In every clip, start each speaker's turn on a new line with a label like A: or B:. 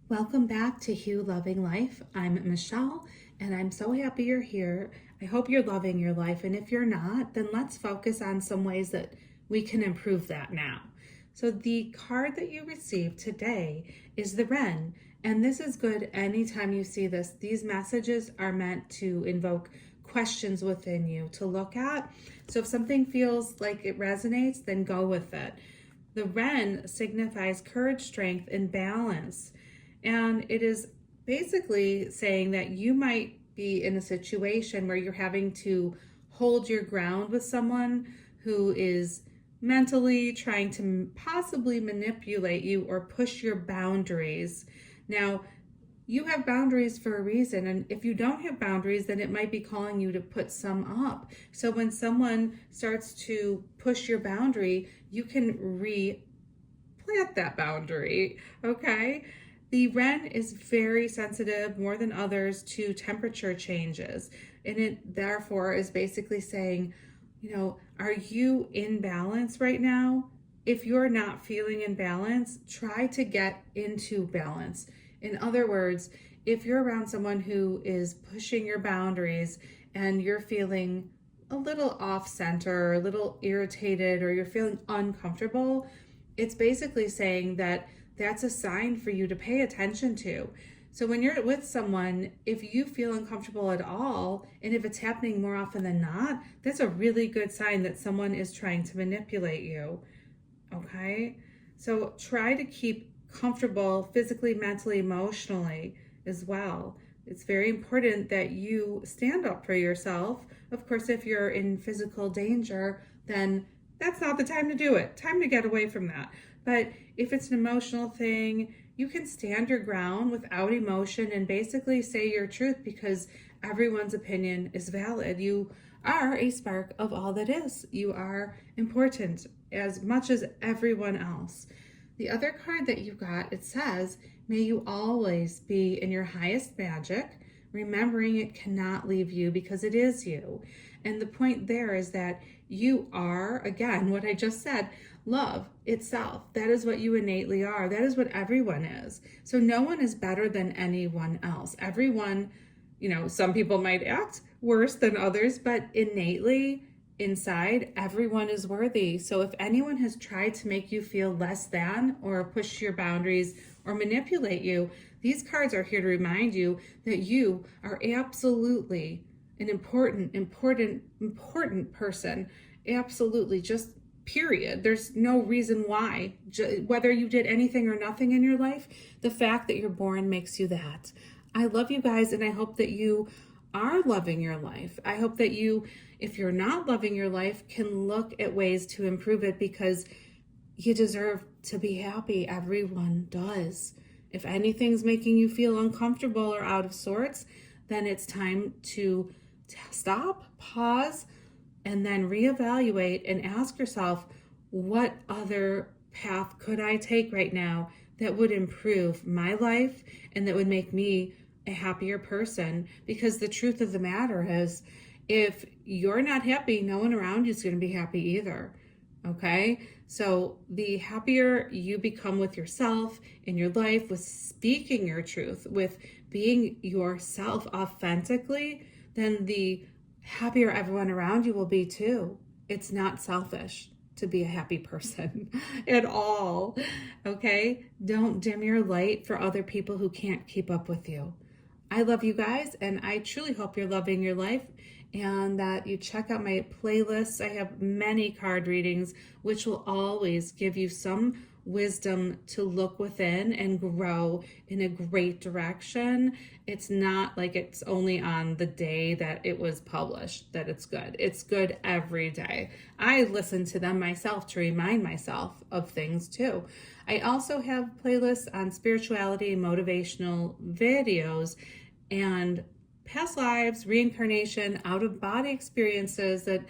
A: Welcome back to Hue Loving Life. I'm Michelle, and I'm so happy you're here. I hope you're loving your life, and if you're not, then let's focus on some ways that we can improve that now. So the card that you received today is the Wren, and this is good anytime you see this. These messages are meant to invoke questions within you to look at. So if something feels like it resonates, then go with it. The Wren signifies courage, strength, and balance. And it is basically saying that you might be in a situation where you're having to hold your ground with someone who is mentally trying to possibly manipulate you or push your boundaries. Now, you have boundaries for a reason, and if you don't have boundaries, then it might be calling you to put some up. So when someone starts to push your boundary, you can replant that boundary, okay? The Wren is very sensitive, more than others, to temperature changes. And it therefore is basically saying, are you in balance right now? If you're not feeling in balance, try to get into balance. In other words, if you're around someone who is pushing your boundaries and you're feeling a little off center, a little irritated, or you're feeling uncomfortable, it's basically saying that that's a sign for you to pay attention to. So when you're with someone, if you feel uncomfortable at all, and if it's happening more often than not, that's a really good sign that someone is trying to manipulate you, okay? So try to keep comfortable physically, mentally, emotionally as well. It's very important that you stand up for yourself. Of course, if you're in physical danger, then that's not the time to do it. Time to get away from that. But if it's an emotional thing, you can stand your ground without emotion and basically say your truth, because everyone's opinion is valid. You are a spark of all that is. You are important as much as everyone else. The other card that you got, it says, may you always be in your highest magic, remembering it cannot leave you because it is you. And the point there is that you are, again, what I just said, love itself. That is what you innately are. That is what everyone is. So no one is better than anyone else. Everyone, some people might act worse than others, but innately inside, everyone is worthy. So if anyone has tried to make you feel less than or push your boundaries or manipulate you, these cards are here to remind you that you are absolutely an important person. Absolutely, just period. There's no reason why. Whether you did anything or nothing in your life, the fact that you're born makes you that. I love you guys, and I hope that you are loving your life. I hope that you, if you're not loving your life, can look at ways to improve it, because you deserve to be happy. Everyone does. If anything's making you feel uncomfortable or out of sorts, then it's time to stop, pause, and then reevaluate and ask yourself, what other path could I take right now that would improve my life and that would make me a happier person? Because the truth of the matter is, if you're not happy, no one around you is going to be happy either. Okay? So the happier you become with yourself in your life, with speaking your truth, with being yourself authentically, then the happier everyone around you will be too. It's not selfish to be a happy person at all. Okay? Don't dim your light for other people who can't keep up with you. I love you guys, and I truly hope you're loving your life, and that you check out my playlists. I have many card readings, which will always give you some wisdom to look within and grow in a great direction. It's not like it's only on the day that it was published that it's good. It's good every day. I listen to them myself to remind myself of things too. I also have playlists on spirituality, motivational videos, and past lives, reincarnation, out-of-body experiences, that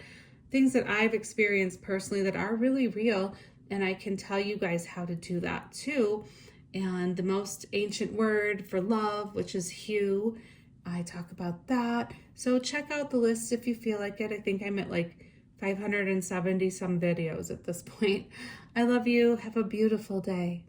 A: things that I've experienced personally that are really real, and I can tell you guys how to do that too. And the most ancient word for love, which is Hue, I talk about that. So check out the list if you feel like it. I think I'm at like 570 some videos at this point. I love you. Have a beautiful day.